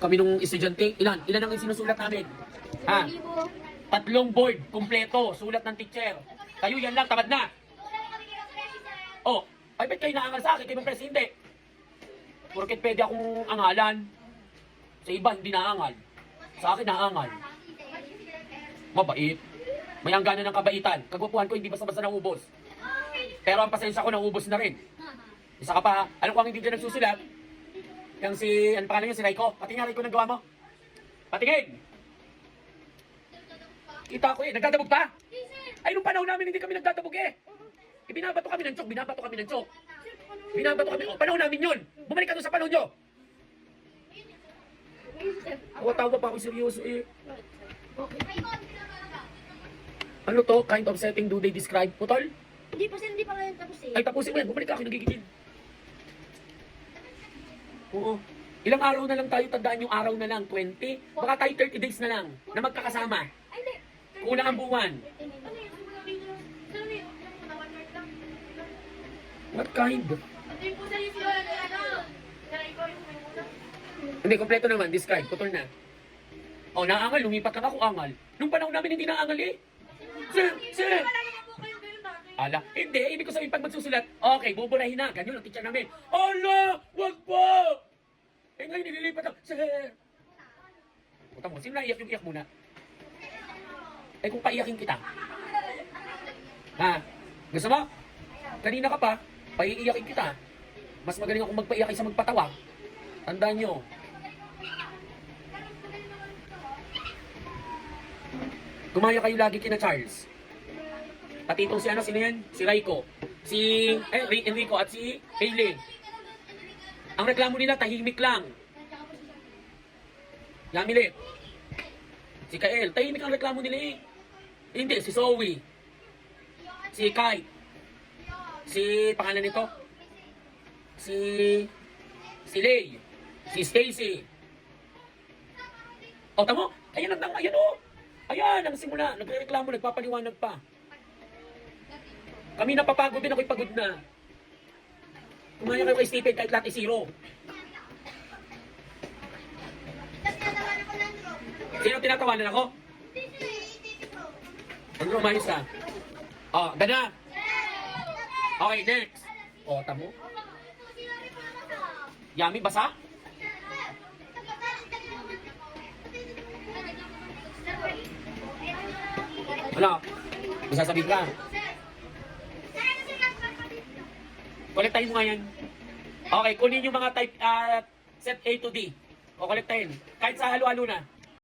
Kami nung estudyante, ilan ang sinusulat namin? Ha? 3 board, kumpleto, sulat ng teacher. Kayo yan lang, tamad na. Oh, ay ba't kayo naangal sa akin, kayo Pres, hindi. Porket pwede akong angalan. Sa iba, hindi naangal. Sa akin, naangal. Mabait. May hangganan ng kabaitan. Kagwapuhan ko, hindi basta-basta naubos. Pero ang pasensya ko, naubos na rin. Isa ka pa, alam ko ang hindi dyan nagsusulat. Yang si, ano pangalan niya, si Raiko. Patingin, Raiko, nagawa mo. Patingin! Kita ko eh, nagdadabog pa? Ay, nung panahon namin, hindi kami nagdadabog eh. Binabato kami ng chok, binabato kami ng chok. Binabato kami, oh, panahon namin yun. Bumalik ka doon sa panahon nyo. Tawa pa ako seryoso eh. Ano to? Kind of setting do they describe? Putol? Hindi pa sir, hindi pa ngayon tapos eh. Ay, tapusin mo yan. Bumalik ka ako nagigilid. Oo. Ilang araw na lang tayo, tandaan yung araw na lang, 20. Baka tayo 30 days na lang na magkakasama. Ay, hindi. Kulang ang buwan. Ano yun? Sir, may one word lang. What kind? Hindi po sir yung ano. Sir, ikaw yung may muna. Hindi, kompleto naman. Describe. Putol na. Oh, naangal. Lumipat lang ako angal. Nung panahon namin, hindi naangal eh. Sir! Wala naman po kayo ganun dati. Ala, hindi. Ibig ko sabihin pag magsusulat, okay, buburahin na. Ganyan ang teacher namin. Ala! Wag po! Eh ngayon, nililipat ako. Sir! Puta mo, sino naiyak yung iyak muna? Eh kung paiyakin kita. Ha? Gusto mo? Kanina ka pa, paiiyakin kita. Mas magaling akong magpaiyak kaysa magpatawa. Tandaan nyo. Gumaya kayo lagi kina Charles. Pati itong si ano, sino yan? Si Raiko. Si Enrico at si Hailey. Ang reklamo nila, tahimik lang. Yamile. Si Kael, tahimik ang reklamo nila eh. Hindi, si Zoe. Si Kai. Si, pangalan nito? Si Lay. Si Stacy. O, tamo? Ayan ang ayan o. Ayan, ang simula. Nagre-reklamo, nagpapaliwanag pa. Kami napapagod din, ako'y pagod na. Kumaya kayo kay Stephen kahit lahat ay zero. Sino tinatawanan ako? Andrew, umayos ka. O, gana. Okay, next. O, tamo. Yami, basa? Ano? May sasabihin ka. Kolektahin mo nga yan. Okay, kunin yung mga type set A to D. O kolektahin. Kahit sa halo-halo na.